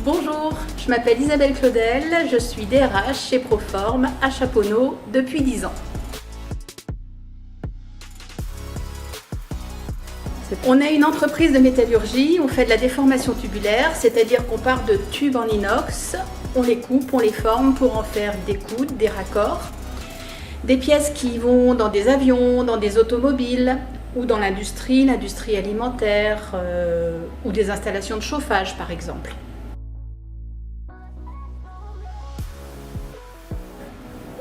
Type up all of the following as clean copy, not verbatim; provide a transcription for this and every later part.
Bonjour, je m'appelle Isabelle Claudel, je suis DRH chez Proform à Chaponneau depuis 10 ans. On est une entreprise de métallurgie, on fait de la déformation tubulaire, c'est-à-dire qu'on part de tubes en inox, on les coupe, on les forme pour en faire des coudes, des raccords, des pièces qui vont dans des avions, dans des automobiles ou dans l'industrie alimentaire ou des installations de chauffage par exemple.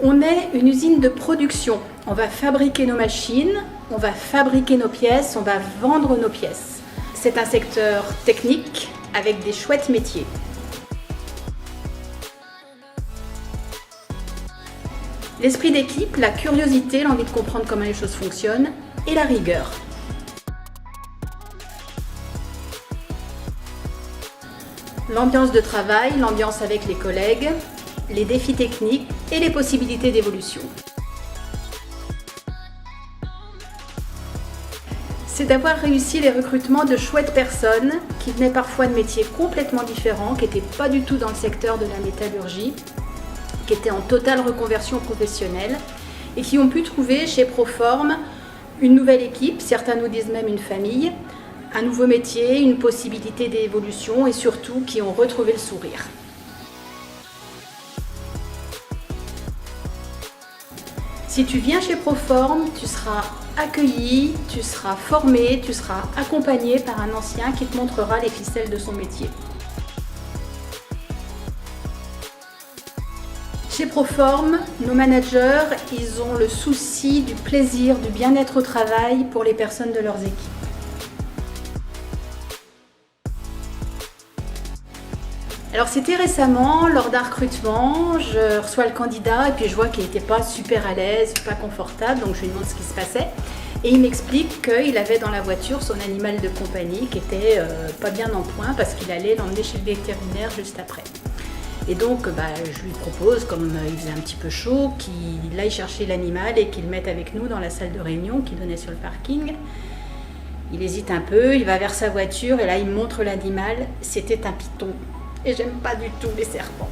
On est une usine de production. On va fabriquer nos machines, on va fabriquer nos pièces, on va vendre nos pièces. C'est un secteur technique avec des chouettes métiers. L'esprit d'équipe, la curiosité, l'envie de comprendre comment les choses fonctionnent et la rigueur. L'ambiance de travail, l'ambiance avec les collègues, les défis techniques et les possibilités d'évolution. C'est d'avoir réussi les recrutements de chouettes personnes qui venaient parfois de métiers complètement différents, qui n'étaient pas du tout dans le secteur de la métallurgie, qui étaient en totale reconversion professionnelle et qui ont pu trouver chez Proform une nouvelle équipe, certains nous disent même une famille, un nouveau métier, une possibilité d'évolution et surtout qui ont retrouvé le sourire. Si tu viens chez Proform, tu seras accueilli, tu seras formé, tu seras accompagné par un ancien qui te montrera les ficelles de son métier. Chez Proform, nos managers, ils ont le souci du plaisir, du bien-être au travail pour les personnes de leurs équipes. Alors c'était récemment, lors d'un recrutement, je reçois le candidat et puis je vois qu'il n'était pas super à l'aise, pas confortable, donc je lui demande ce qui se passait. Et il m'explique qu'il avait dans la voiture son animal de compagnie qui était pas bien en point parce qu'il allait l'emmener chez le vétérinaire juste après. Et donc je lui propose, comme il faisait un petit peu chaud, qu'il aille chercher l'animal et qu'il le mette avec nous dans la salle de réunion qui donnait sur le parking. Il hésite un peu, il va vers sa voiture et là il me montre l'animal, c'était un python. Et j'aime pas du tout les serpents.